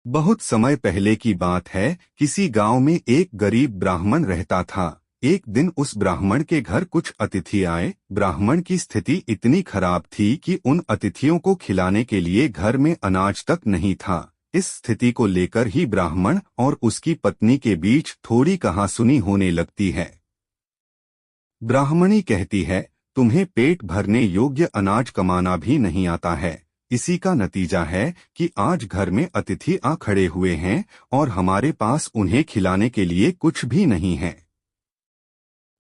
बहुत समय पहले की बात है। किसी गांव में एक गरीब ब्राह्मण रहता था। एक दिन उस ब्राह्मण के घर कुछ अतिथि आए। ब्राह्मण की स्थिति इतनी खराब थी कि उन अतिथियों को खिलाने के लिए घर में अनाज तक नहीं था। इस स्थिति को लेकर ही ब्राह्मण और उसकी पत्नी के बीच थोड़ी कहासुनी होने लगती है। ब्राह्मणी कहती है, तुम्हें पेट भरने योग्य अनाज कमाना भी नहीं आता है। इसी का नतीजा है कि आज घर में अतिथि आ खड़े हुए हैं और हमारे पास उन्हें खिलाने के लिए कुछ भी नहीं है।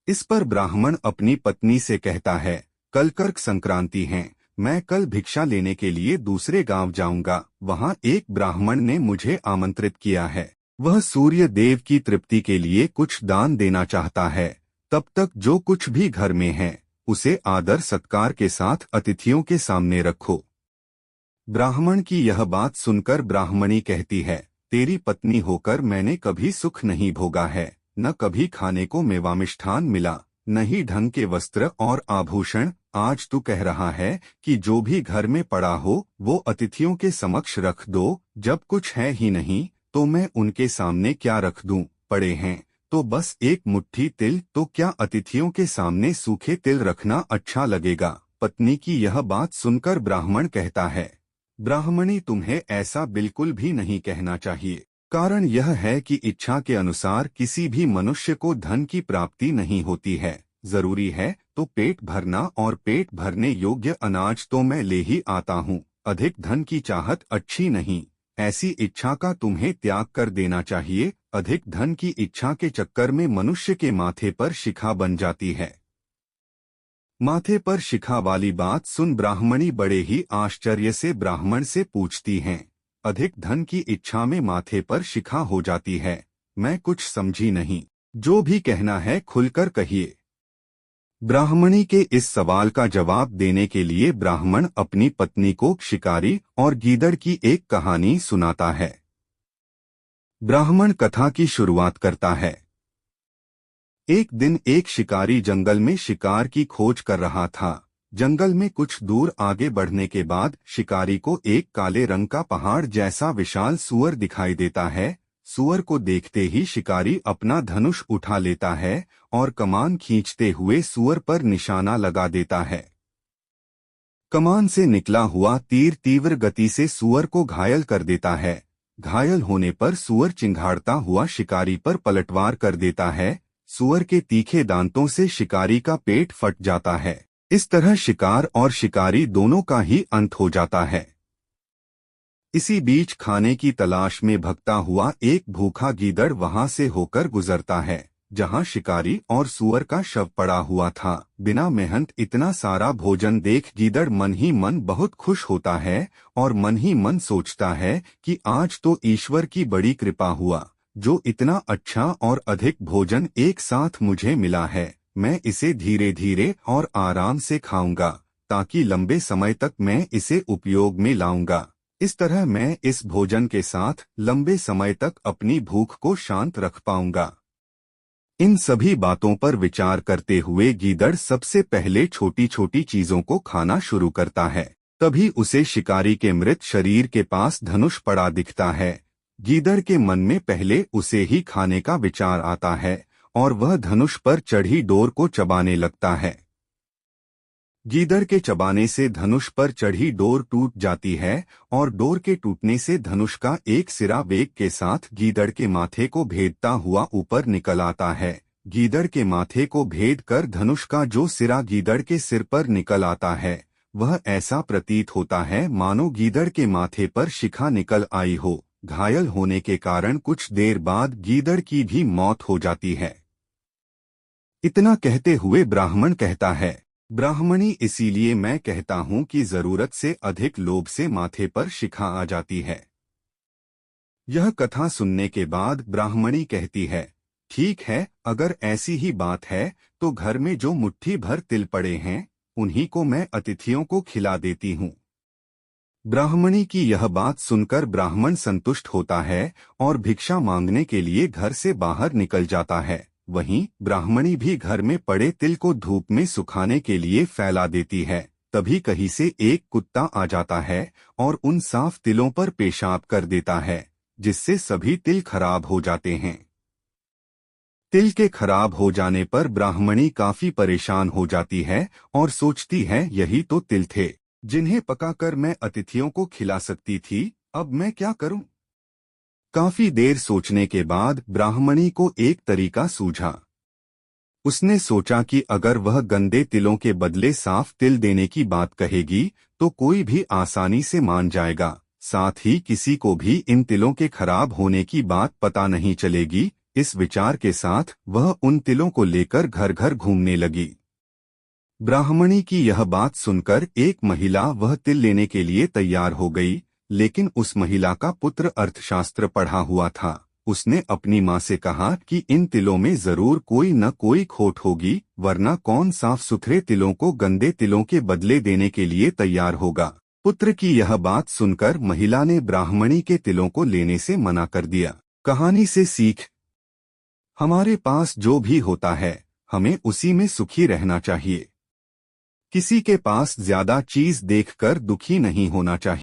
इस पर ब्राह्मण अपनी पत्नी से कहता है, कल कर्क संक्रांति है, मैं कल भिक्षा लेने के लिए दूसरे गांव जाऊंगा। वहां एक ब्राह्मण ने मुझे आमंत्रित किया है। वह सूर्य देव की तृप्ति के लिए कुछ दान देना चाहता है। तब तक जो कुछ भी घर में है उसे आदर सत्कार के साथ अतिथियों के सामने रखो। ब्राह्मण की यह बात सुनकर ब्राह्मणी कहती है, तेरी पत्नी होकर मैंने कभी सुख नहीं भोगा है। न कभी खाने को मेवा-मिष्ठान मिला, न ही ढंग के वस्त्र और आभूषण। आज तू कह रहा है कि जो भी घर में पड़ा हो वो अतिथियों के समक्ष रख दो। जब कुछ है ही नहीं तो मैं उनके सामने क्या रख दूं? पड़े हैं तो बस एक मुट्ठी तिल, तो क्या अतिथियों के सामने सूखे तिल रखना अच्छा लगेगा? पत्नी की यह बात सुनकर ब्राह्मण कहता है, ब्राह्मणी, तुम्हें ऐसा बिल्कुल भी नहीं कहना चाहिए। कारण यह है कि इच्छा के अनुसार किसी भी मनुष्य को धन की प्राप्ति नहीं होती है। जरूरी है तो पेट भरना, और पेट भरने योग्य अनाज तो मैं ले ही आता हूँ। अधिक धन की चाहत अच्छी नहीं। ऐसी इच्छा का तुम्हें त्याग कर देना चाहिए। अधिक धन की इच्छा के चक्कर में मनुष्य के माथे पर शिखा बन जाती है। माथे पर शिखा वाली बात सुन ब्राह्मणी बड़े ही आश्चर्य से ब्राह्मण से पूछती हैं, अधिक धन की इच्छा में माथे पर शिखा हो जाती है? मैं कुछ समझी नहीं। जो भी कहना है खुलकर कहिए। ब्राह्मणी के इस सवाल का जवाब देने के लिए ब्राह्मण अपनी पत्नी को शिकारी और गीदड़ की एक कहानी सुनाता है। ब्राह्मण कथा की शुरुआत करता है। एक दिन एक शिकारी जंगल में शिकार की खोज कर रहा था। जंगल में कुछ दूर आगे बढ़ने के बाद शिकारी को एक काले रंग का पहाड़ जैसा विशाल सूअर दिखाई देता है। सूअर को देखते ही शिकारी अपना धनुष उठा लेता है और कमान खींचते हुए सूअर पर निशाना लगा देता है। कमान से निकला हुआ तीर तीव्र गति से सूअर को घायल कर देता है। घायल होने पर सूअर चिंघाड़ता हुआ शिकारी पर पलटवार कर देता है। सूअर के तीखे दांतों से शिकारी का पेट फट जाता है। इस तरह शिकार और शिकारी दोनों का ही अंत हो जाता है। इसी बीच खाने की तलाश में भगता हुआ एक भूखा गीदड़ वहां से होकर गुजरता है, जहां शिकारी और सूअर का शव पड़ा हुआ था। बिना मेहनत इतना सारा भोजन देख गीदड़ मन ही मन बहुत खुश होता है और मन ही मन सोचता है कि आज तो ईश्वर की बड़ी कृपा हुआ, जो इतना अच्छा और अधिक भोजन एक साथ मुझे मिला है। मैं इसे धीरे धीरे और आराम से खाऊंगा, ताकि लंबे समय तक मैं इसे उपयोग में लाऊंगा। इस तरह मैं इस भोजन के साथ लंबे समय तक अपनी भूख को शांत रख पाऊंगा। इन सभी बातों पर विचार करते हुए गीदड़ सबसे पहले छोटी छोटी चीजों को खाना शुरू करता है। तभी उसे शिकारी के मृत शरीर के पास धनुष पड़ा दिखता है। गीदड़ के मन में पहले उसे ही खाने का विचार आता है और वह धनुष पर चढ़ी डोर को चबाने लगता है। गीदड़ के चबाने से धनुष पर चढ़ी डोर टूट जाती है और डोर के टूटने से धनुष का एक सिरा वेग के साथ गीदड़ के माथे को भेदता हुआ ऊपर निकल आता है। गीदड़ के माथे को भेद कर धनुष का जो सिरा गीदड़ के सिर पर निकल आता है, वह ऐसा प्रतीत होता है मानो गीदड़ के माथे पर शिखा निकल आई हो। घायल होने के कारण कुछ देर बाद गीदड़ की भी मौत हो जाती है। इतना कहते हुए ब्राह्मण कहता है, ब्राह्मणी, इसीलिए मैं कहता हूँ कि जरूरत से अधिक लोभ से माथे पर शिखा आ जाती है। यह कथा सुनने के बाद ब्राह्मणी कहती है, ठीक है, अगर ऐसी ही बात है तो घर में जो मुट्ठी भर तिल पड़े हैं उन्हीं को मैं अतिथियों को खिला देती हूँ। ब्राह्मणी की यह बात सुनकर ब्राह्मण संतुष्ट होता है और भिक्षा मांगने के लिए घर से बाहर निकल जाता है। वहीं ब्राह्मणी भी घर में पड़े तिल को धूप में सुखाने के लिए फैला देती है। तभी कहीं से एक कुत्ता आ जाता है और उन साफ तिलों पर पेशाब कर देता है। जिससे सभी तिल खराब हो जाते हैं। तिल के खराब हो जाने पर ब्राह्मणी काफी परेशान हो जाती है और सोचती है यही तो तिल थे जिन्हें पकाकर मैं अतिथियों को खिला सकती थी, अब मैं क्या करूं? काफी देर सोचने के बाद ब्राह्मणी को एक तरीका सूझा। उसने सोचा कि अगर वह गंदे तिलों के बदले साफ तिल देने की बात कहेगी तो कोई भी आसानी से मान जाएगा, साथ ही किसी को भी इन तिलों के खराब होने की बात पता नहीं चलेगी। इस विचार के साथ वह उन तिलों को लेकर घर घर घूमने लगी। ब्राह्मणी की यह बात सुनकर एक महिला वह तिल लेने के लिए तैयार हो गई, लेकिन उस महिला का पुत्र अर्थशास्त्र पढ़ा हुआ था। उसने अपनी माँ से कहा कि इन तिलों में जरूर कोई न कोई खोट होगी, वरना कौन साफ सुथरे तिलों को गंदे तिलों के बदले देने के लिए तैयार होगा। पुत्र की यह बात सुनकर महिला ने ब्राह्मणी के तिलों को लेने से मना कर दिया। कहानी से सीख: हमारे पास जो भी होता है हमें उसी में सुखी रहना चाहिए। किसी के पास ज्यादा चीज देखकर दुखी नहीं होना चाहिए।